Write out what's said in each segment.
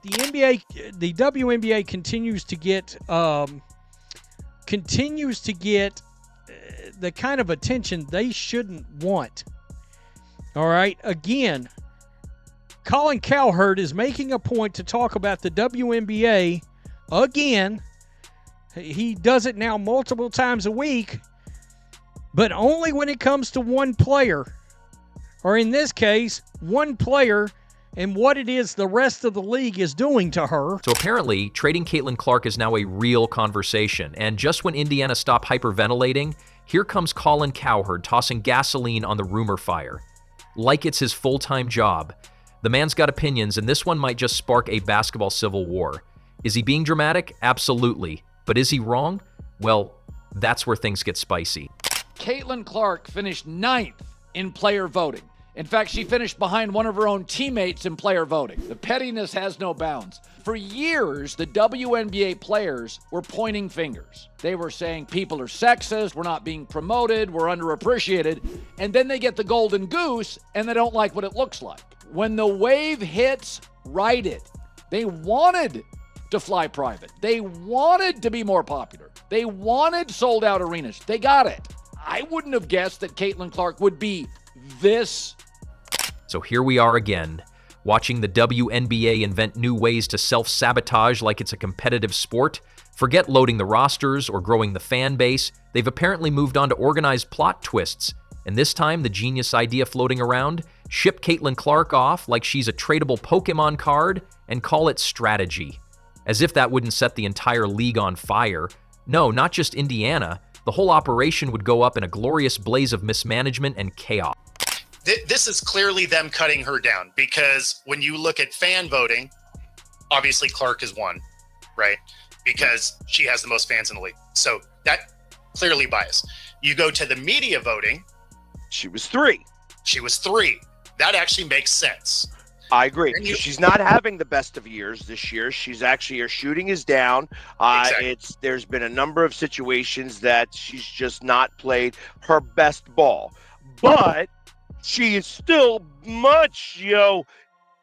Look, the WNBA continues to get the kind of attention they shouldn't want. All right, again, Colin Cowherd is making a point to talk about the WNBA again. He does it now multiple times a week, but only when it comes to one player, or in this case, one player and what it is the rest of the league is doing to her. So apparently, trading Caitlin Clark is now a real conversation. And just when Indiana stopped hyperventilating, here comes Colin Cowherd tossing gasoline on the rumor fire. Like it's his full-time job. The man's got opinions, and this one might just spark a basketball civil war. Is he being dramatic? Absolutely. But is he wrong? Well, that's where things get spicy. Caitlin Clark finished 9th in player voting. In fact, she finished behind one of her own teammates in player voting. The pettiness has no bounds. For years, the WNBA players were pointing fingers. They were saying people are sexist, we're not being promoted, we're underappreciated. And then they get the golden goose and they don't like what it looks like. When the wave hits, ride it. They wanted to fly private. They wanted to be more popular. They wanted sold out arenas. They got it. I wouldn't have guessed that Caitlin Clark would be this. So here we are again, watching the WNBA invent new ways to self-sabotage like it's a competitive sport. Forget loading the rosters or growing the fan base. They've apparently moved on to organized plot twists. And this time, the genius idea floating around, ship Caitlin Clark off like she's a tradable Pokemon card and call it strategy. As if that wouldn't set the entire league on fire. No, not just Indiana. The whole operation would go up in a glorious blaze of mismanagement and chaos. This is clearly them cutting her down, because when you look at fan voting, obviously Clark is one, right? Because she has the most fans in the league. So that clearly biased. You go to the media voting. She was 3. She was 3. That actually makes sense. I agree. She's not having the best of years this year. She's actually, her shooting is down. Exactly. There's been a number of situations that she's just not played her best ball. But she is still much,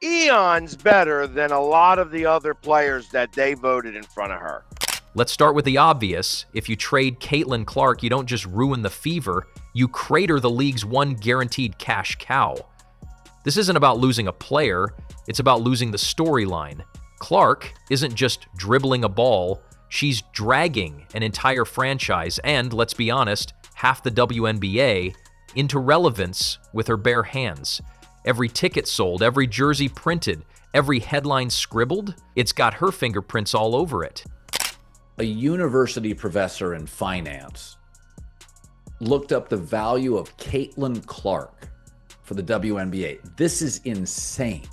eons better than a lot of the other players that they voted in front of her. Let's start with the obvious. If you trade Caitlin Clark, you don't just ruin the fever, you crater the league's one guaranteed cash cow. This isn't about losing a player, it's about losing the storyline. Clark isn't just dribbling a ball, she's dragging an entire franchise and, let's be honest, half the WNBA into relevance with her bare hands. Every ticket sold, every jersey printed, every headline scribbled, it's got her fingerprints all over it. A university professor in finance looked up the value of Caitlin Clark for the WNBA. This is insane.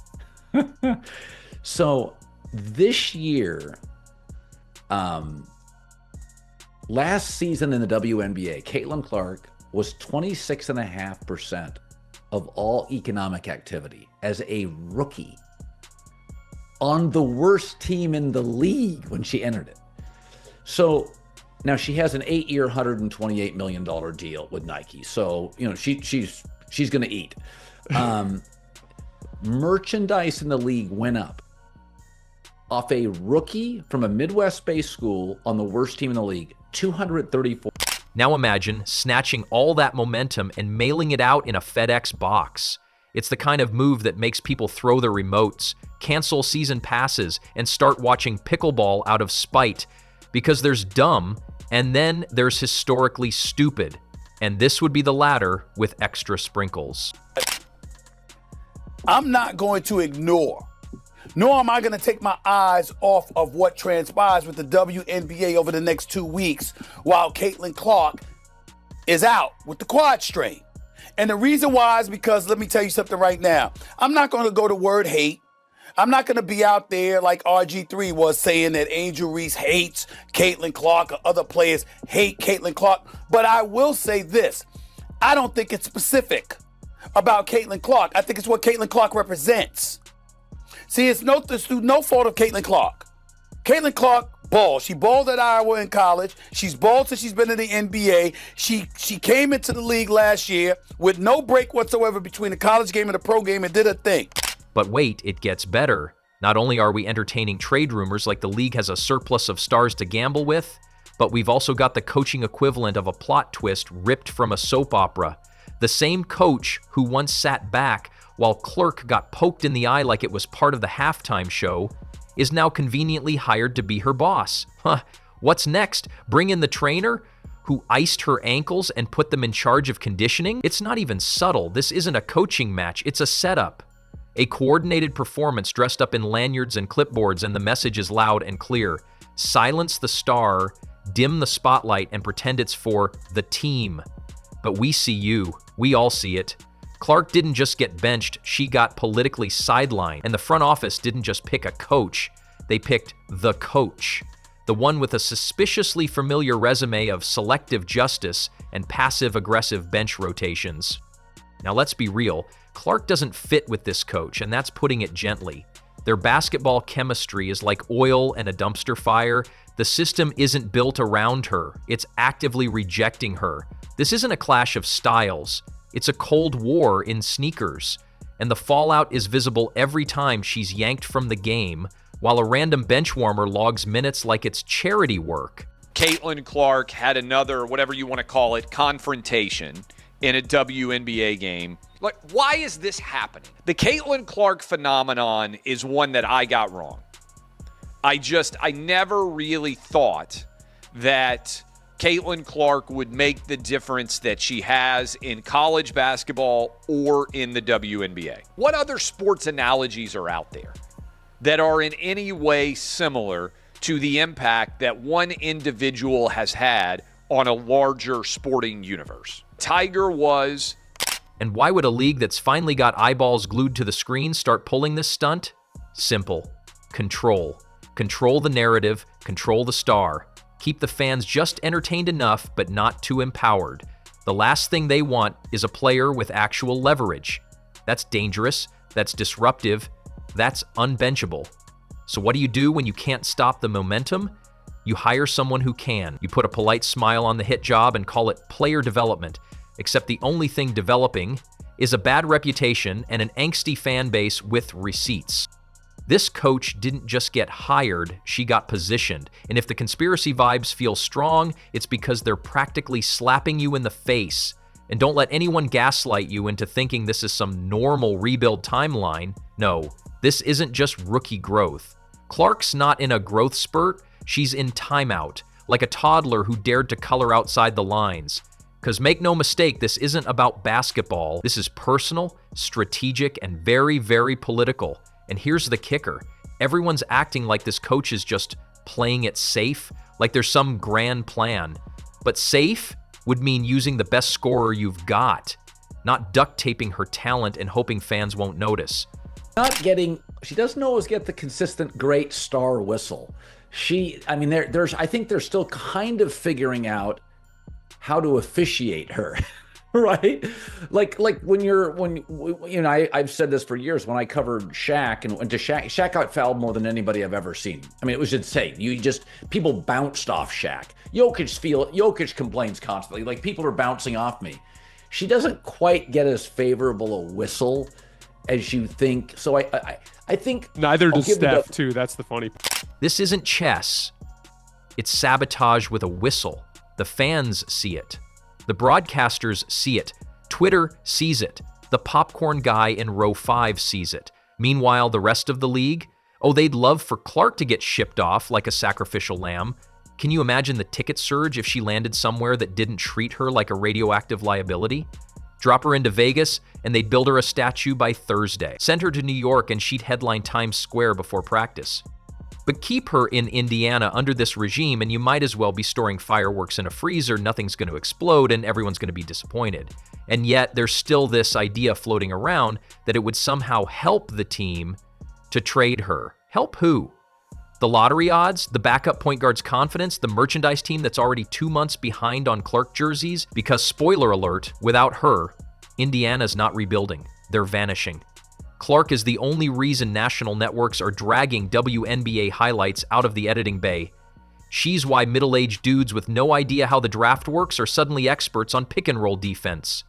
So this year, last season in the WNBA, Caitlin Clark was 26.5% of all economic activity as a rookie on the worst team in the league when she entered it. So now she has an 8-year, $128 million deal with Nike. So, she's going to eat. Merchandise in the league went up off a rookie from a Midwest-based school on the worst team in the league, 234. Now imagine snatching all that momentum and mailing it out in a FedEx box. It's the kind of move that makes people throw their remotes, cancel season passes, and start watching pickleball out of spite. Because there's dumb, and then there's historically stupid. And this would be the latter with extra sprinkles. I'm not going to ignore, nor am I going to take my eyes off of what transpires with the WNBA over the next 2 weeks while Caitlin Clark is out with the quad strain. And the reason why is because, let me tell you something right now. I'm not going to go to word hate. I'm not going to be out there like RG3 was saying that Angel Reese hates Caitlin Clark or other players hate Caitlin Clark. But I will say this. I don't think it's specific about Caitlin Clark. I think it's what Caitlin Clark represents. See, it's no fault of Caitlin Clark. Caitlin Clark balled. She balled at Iowa in college. She's balled since she's been in the NBA. She came into the league last year with no break whatsoever between the college game and the pro game and did her thing. But wait, it gets better. Not only are we entertaining trade rumors like the league has a surplus of stars to gamble with, but we've also got the coaching equivalent of a plot twist ripped from a soap opera. The same coach who once sat back while Clark got poked in the eye like it was part of the halftime show is now conveniently hired to be her boss. Huh. What's next? Bring in the trainer who iced her ankles and put them in charge of conditioning? It's not even subtle. This isn't a coaching match. It's a setup. A coordinated performance dressed up in lanyards and clipboards, and the message is loud and clear. Silence the star, dim the spotlight, and pretend it's for the team. But we see you. We all see it. Clark didn't just get benched, she got politically sidelined. And the front office didn't just pick a coach, they picked the coach. The one with a suspiciously familiar resume of selective justice and passive-aggressive bench rotations. Now let's be real, Clark doesn't fit with this coach, and that's putting it gently. Their basketball chemistry is like oil and a dumpster fire. The system isn't built around her, it's actively rejecting her. This isn't a clash of styles, it's a cold war in sneakers. And the fallout is visible every time she's yanked from the game, while a random bench warmer logs minutes like it's charity work. Caitlin Clark had another, whatever you want to call it, confrontation in a WNBA game. Like, why is this happening? The Caitlin Clark phenomenon is one that I got wrong. I never really thought that Caitlin Clark would make the difference that she has in college basketball or in the WNBA. What other sports analogies are out there that are in any way similar to the impact that one individual has had on a larger sporting universe? Tiger was. And why would a league that's finally got eyeballs glued to the screen start pulling this stunt? Simple. Control. Control the narrative, control the star. Keep the fans just entertained enough, but not too empowered. The last thing they want is a player with actual leverage. That's dangerous, that's disruptive, that's unbenchable. So what do you do when you can't stop the momentum? You hire someone who can. You put a polite smile on the hit job and call it player development, except the only thing developing is a bad reputation and an angsty fan base with receipts. This coach didn't just get hired, she got positioned. And if the conspiracy vibes feel strong, it's because they're practically slapping you in the face. And don't let anyone gaslight you into thinking this is some normal rebuild timeline. No, this isn't just rookie growth. Clark's not in a growth spurt, she's in timeout, like a toddler who dared to color outside the lines. Because make no mistake, this isn't about basketball. This is personal, strategic, and very, very political. And here's the kicker. Everyone's acting like this coach is just playing it safe, like there's some grand plan. But safe would mean using the best scorer you've got, not duct taping her talent and hoping fans won't notice. She doesn't always get the consistent great star whistle. I think they're still kind of figuring out how to officiate her. Right? Like when I've said this for years when I covered Shaq and went to Shaq got fouled more than anybody I've ever seen. I mean, it was insane. People bounced off Shaq. Jokic complains constantly. Like, people are bouncing off me. She doesn't quite get as favorable a whistle as you think. So I think neither does Steph too. That's the funny part. This isn't chess. It's sabotage with a whistle. The fans see it. The broadcasters see it. Twitter sees it. The popcorn guy in row 5 sees it. Meanwhile, the rest of the league, they'd love for Clark to get shipped off like a sacrificial lamb. Can you imagine the ticket surge if she landed somewhere that didn't treat her like a radioactive liability? Drop her into Vegas, and they'd build her a statue by Thursday. Send her to New York, and she'd headline Times Square before practice. But keep her in Indiana under this regime, and you might as well be storing fireworks in a freezer. Nothing's going to explode, and everyone's going to be disappointed. And yet, there's still this idea floating around that it would somehow help the team to trade her. Help who? The lottery odds? The backup point guard's confidence? The merchandise team that's already 2 months behind on Clark jerseys? Because, spoiler alert, without her, Indiana's not rebuilding. They're vanishing. Clark is the only reason national networks are dragging WNBA highlights out of the editing bay. She's why middle-aged dudes with no idea how the draft works are suddenly experts on pick-and-roll defense.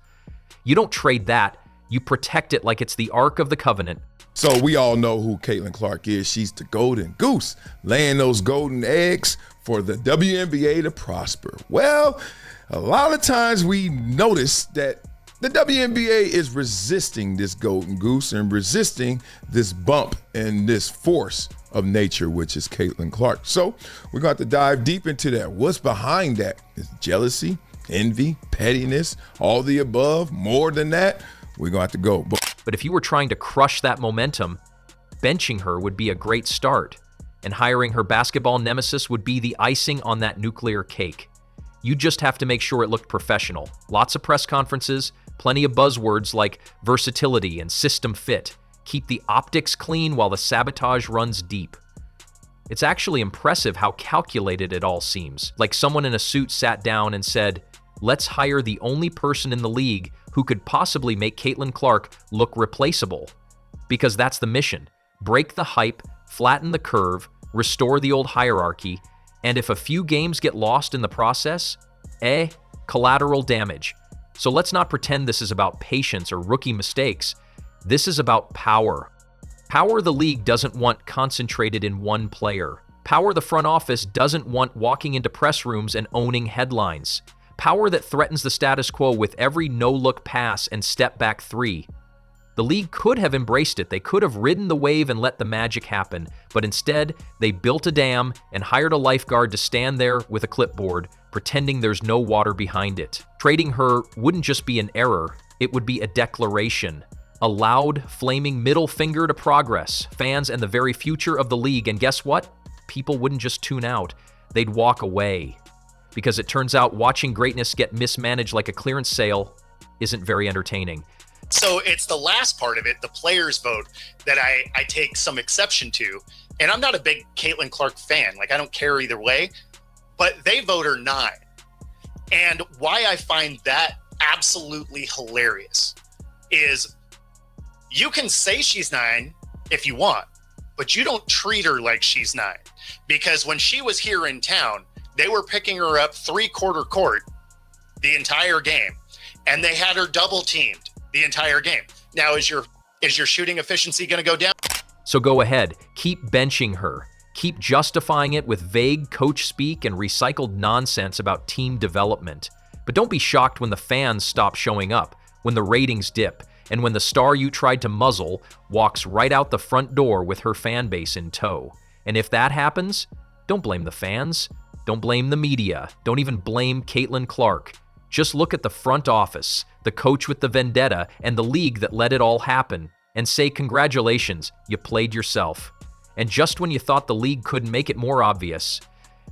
You don't trade that, You protect it like it's the Ark of the Covenant. So we all know who Caitlin Clark is. She's the golden goose, laying those golden eggs for the WNBA to prosper. Well, a lot of times we notice that the WNBA is resisting this golden goose and resisting this bump and this force of nature, which is Caitlin Clark. So we're going to have to dive deep into that. What's behind that? Is jealousy, envy, pettiness, all the above, more than that? We're going to have to go. But if you were trying to crush that momentum, benching her would be a great start, and hiring her basketball nemesis would be the icing on that nuclear cake. You just have to make sure it looked professional. Lots of press conferences, plenty of buzzwords like versatility and system fit. Keep the optics clean while the sabotage runs deep. It's actually impressive how calculated it all seems. Like someone in a suit sat down and said, let's hire the only person in the league who could possibly make Caitlin Clark look replaceable. Because that's the mission. Break the hype, flatten the curve, restore the old hierarchy, and if a few games get lost in the process, collateral damage. So let's not pretend this is about patience or rookie mistakes. This is about power. Power the league doesn't want concentrated in one player. Power the front office doesn't want walking into press rooms and owning headlines. Power that threatens the status quo with every no-look pass and step-back three. The league could have embraced it. They could have ridden the wave and let the magic happen. But instead, they built a dam and hired a lifeguard to stand there with a clipboard, pretending there's no water behind it. Trading her wouldn't just be an error. It would be a declaration. A loud, flaming middle finger to progress, fans, and the very future of the league. And guess what? People wouldn't just tune out. They'd walk away. Because it turns out watching greatness get mismanaged like a clearance sale isn't very entertaining. So it's the last part of it, the players vote, that I take some exception to. And I'm not a big Caitlin Clark fan. Like, I don't care either way. But they vote her 9. And why I find that absolutely hilarious is you can say she's 9 if you want, but you don't treat her like she's 9. Because when she was here in town, they were picking her up 3/4 court the entire game. And they had her double teamed the entire game. Now, is your shooting efficiency going to go down? So go ahead, keep benching her. Keep justifying it with vague coach speak and recycled nonsense about team development. But don't be shocked when the fans stop showing up, when the ratings dip, and when the star you tried to muzzle walks right out the front door with her fan base in tow. And if that happens, don't blame the fans. Don't blame the media. Don't even blame Caitlin Clark. Just look at the front office, the coach with the vendetta, and the league that let it all happen, and say congratulations, you played yourself. And just when you thought the league couldn't make it more obvious,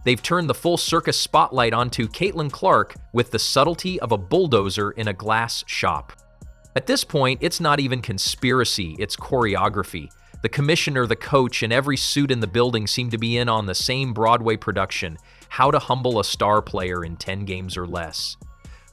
they've turned the full circus spotlight onto Caitlin Clark with the subtlety of a bulldozer in a glass shop. At this point, it's not even conspiracy, it's choreography. The commissioner, the coach, and every suit in the building seem to be in on the same Broadway production, How to Humble a Star Player in 10 Games or Less.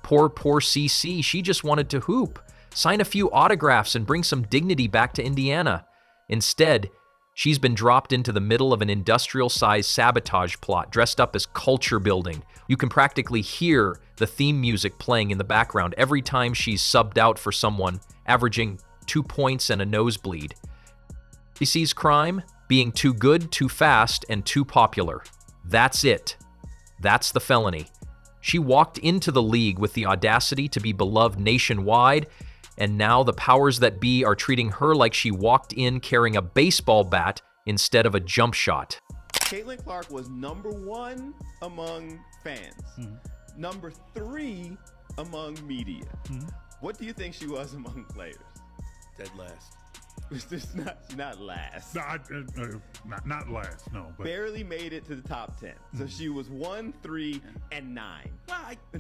Poor CC, she just wanted to hoop, sign a few autographs, and bring some dignity back to Indiana. Instead, she's been dropped into the middle of an industrial-sized sabotage plot dressed up as culture building. You can practically hear the theme music playing in the background every time she's subbed out for someone, averaging 2 points and a nosebleed. CC's crime? Being too good, too fast, and too popular. That's it. That's the felony. She walked into the league with the audacity to be beloved nationwide, and now the powers that be are treating her like she walked in carrying a baseball bat instead of a jump shot. Caitlin Clark was number 1 among fans, number 3 among media. What do you think she was among players? Dead last. She's not last. No, not last, no. But barely made it to the top 10. So she was 1, 3, and 9.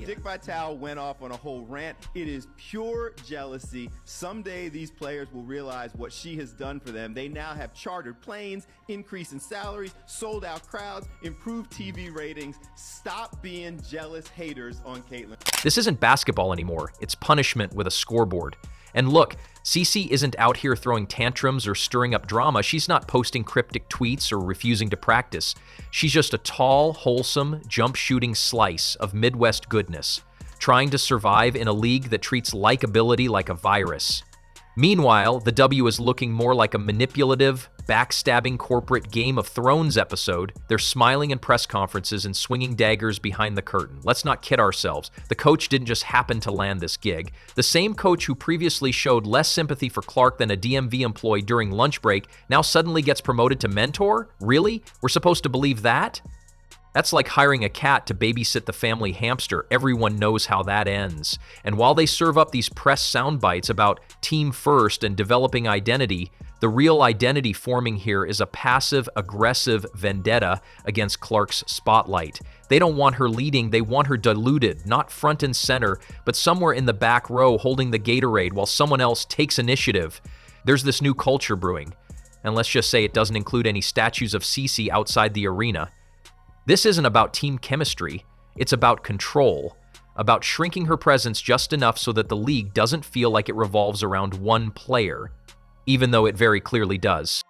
Dick Vitale went off on a whole rant. It is pure jealousy. Someday these players will realize what she has done for them. They now have chartered planes, increase in salaries, sold out crowds, improved TV ratings. Stop being jealous haters on Caitlin. This isn't basketball anymore. It's punishment with a scoreboard. And look, CC isn't out here throwing tantrums or stirring up drama. She's not posting cryptic tweets or refusing to practice. She's just a tall, wholesome, jump-shooting slice of Midwest goodness, trying to survive in a league that treats likability like a virus. Meanwhile, the W is looking more like a manipulative, backstabbing corporate Game of Thrones episode. They're smiling in press conferences and swinging daggers behind the curtain. Let's not kid ourselves. The coach didn't just happen to land this gig. The same coach who previously showed less sympathy for Clark than a DMV employee during lunch break now suddenly gets promoted to mentor? Really? We're supposed to believe that? That's like hiring a cat to babysit the family hamster. Everyone knows how that ends. And while they serve up these press sound bites about team first and developing identity, the real identity forming here is a passive, aggressive vendetta against Clark's spotlight. They don't want her leading, they want her diluted, not front and center, but somewhere in the back row holding the Gatorade while someone else takes initiative. There's this new culture brewing. And let's just say it doesn't include any statues of Cece outside the arena. This isn't about team chemistry, it's about control, about shrinking her presence just enough so that the league doesn't feel like it revolves around one player, even though it very clearly does.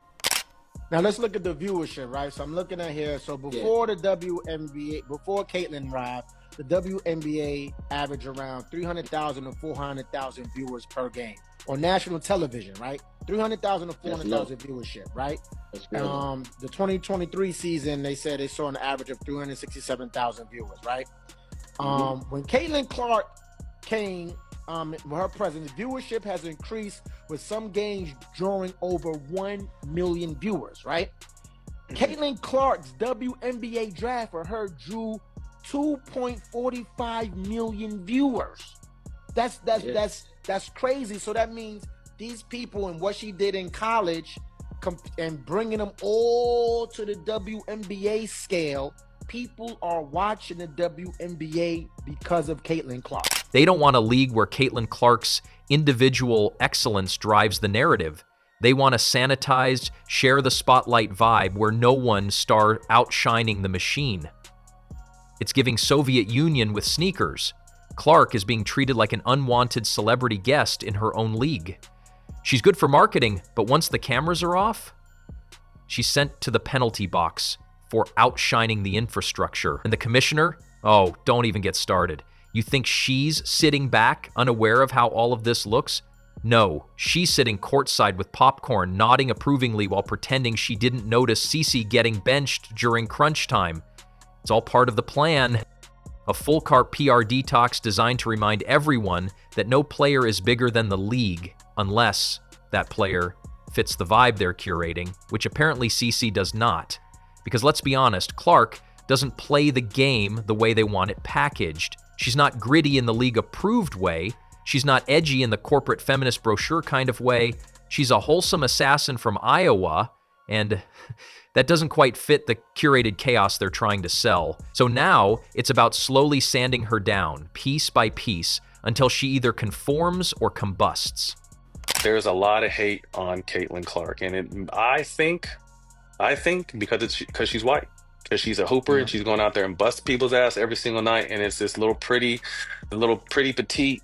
Now let's look at the viewership, right? So I'm looking at here. So before the WNBA, before Caitlin arrived, the WNBA averaged around 300,000 to 400,000 viewers per game on national television, right? 300,000 to 400,000 viewership, right? The 2023 season, they said they saw an average of 367,000 viewers, right? When Caitlin Clark came, with her presence, viewership has increased with some games drawing over 1 million viewers, right? Caitlin Clark's WNBA draft for her drew 2.45 million viewers. That's crazy. So that means these people and what she did in college and bringing them all to the WNBA scale, people are watching the WNBA because of Caitlin Clark. They don't want a league where Caitlin Clark's individual excellence drives the narrative. They want a sanitized, share the spotlight vibe where no one star outshining the machine. It's giving Soviet Union with sneakers. Clark is being treated like an unwanted celebrity guest in her own league. She's good for marketing, but once the cameras are off, she's sent to the penalty box for outshining the infrastructure. And the commissioner? Oh, don't even get started. You think she's sitting back, unaware of how all of this looks? No, she's sitting courtside with popcorn, nodding approvingly while pretending she didn't notice Cece getting benched during crunch time. It's all part of the plan. A full-cart PR detox designed to remind everyone that no player is bigger than the league, unless that player fits the vibe they're curating, which apparently Cece does not. Because let's be honest, Clark doesn't play the game the way they want it packaged. She's not gritty in the league-approved way. She's not edgy in the corporate feminist brochure kind of way. She's a wholesome assassin from Iowa, and that doesn't quite fit the curated chaos they're trying to sell. So now it's about slowly sanding her down, piece by piece, until she either conforms or combusts. There's a lot of hate on Caitlin Clark, and I think because she's white, because she's a hooper and she's going out there and bust people's ass every single night, and it's this little pretty petite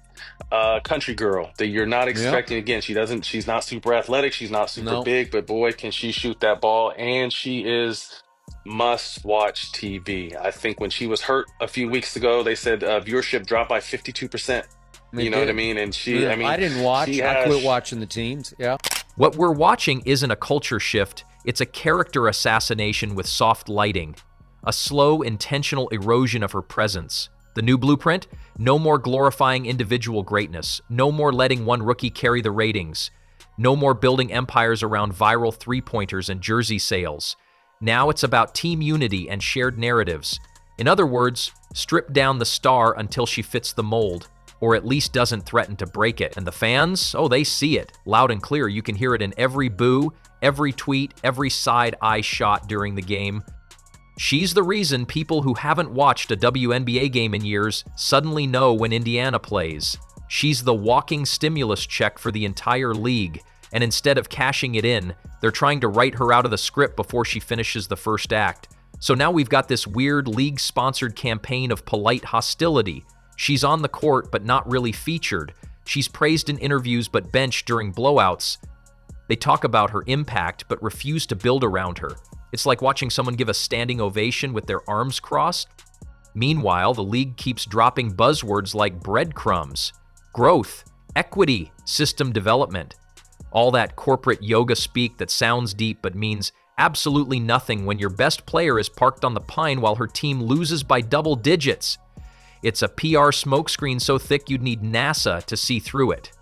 country girl that you're not expecting. Again, she's not super athletic, she's not super big, but boy, can she shoot that ball, and she is must-watch TV. I think when she was hurt a few weeks ago, they said viewership dropped by 52%. You know what I mean? And I didn't watch. I quit watching the teams. Yeah. What we're watching isn't a culture shift. It's a character assassination with soft lighting. A slow, intentional erosion of her presence. The new blueprint? No more glorifying individual greatness. No more letting one rookie carry the ratings. No more building empires around viral three-pointers and jersey sales. Now it's about team unity and shared narratives. In other words, strip down the star until she fits the mold, or at least doesn't threaten to break it. And the fans? Oh, they see it. Loud and clear. You can hear it in every boo, every tweet, every side-eye shot during the game. She's the reason people who haven't watched a WNBA game in years suddenly know when Indiana plays. She's the walking stimulus check for the entire league, and instead of cashing it in, they're trying to write her out of the script before she finishes the first act. So now we've got this weird league-sponsored campaign of polite hostility. She's on the court but not really featured. She's praised in interviews but benched during blowouts. They talk about her impact but refuse to build around her. It's like watching someone give a standing ovation with their arms crossed. Meanwhile, the league keeps dropping buzzwords like breadcrumbs, growth, equity, system development. All that corporate yoga speak that sounds deep but means absolutely nothing when your best player is parked on the pine while her team loses by double digits. It's a PR smokescreen so thick you'd need NASA to see through it.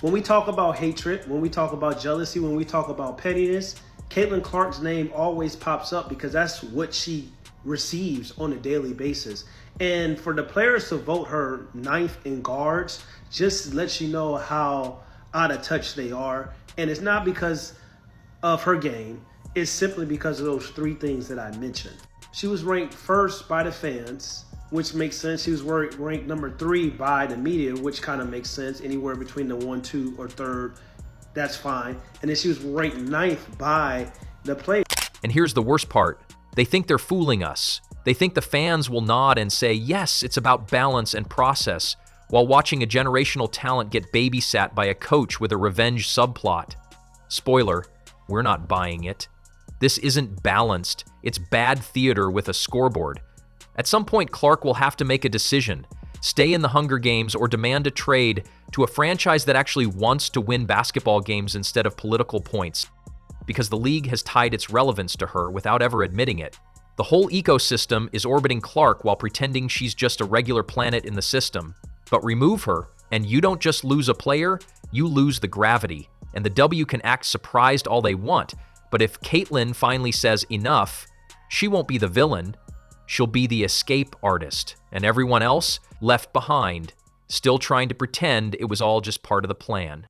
When we talk about hatred, when we talk about jealousy, when we talk about pettiness, Caitlin Clark's name always pops up because that's what she receives on a daily basis. And for the players to vote her 9th in guards just lets you know how out of touch they are. And it's not because of her game. It's simply because of those 3 things that I mentioned. She was ranked 1st by the fans, which makes sense. She was ranked number 3 by the media, which kind of makes sense. Anywhere between the 1, 2, or 3rd, that's fine. And then she was ranked 9th by the players. And here's the worst part. They think they're fooling us. They think the fans will nod and say, yes, it's about balance and process, while watching a generational talent get babysat by a coach with a revenge subplot. Spoiler, we're not buying it. This isn't balanced. It's bad theater with a scoreboard. At some point, Clark will have to make a decision. Stay in the Hunger Games or demand a trade to a franchise that actually wants to win basketball games instead of political points, because the league has tied its relevance to her without ever admitting it. The whole ecosystem is orbiting Clark while pretending she's just a regular planet in the system. But remove her, and you don't just lose a player, you lose the gravity. And the W can act surprised all they want, but if Caitlin finally says enough, she won't be the villain. She'll be the escape artist, and everyone else left behind, still trying to pretend it was all just part of the plan.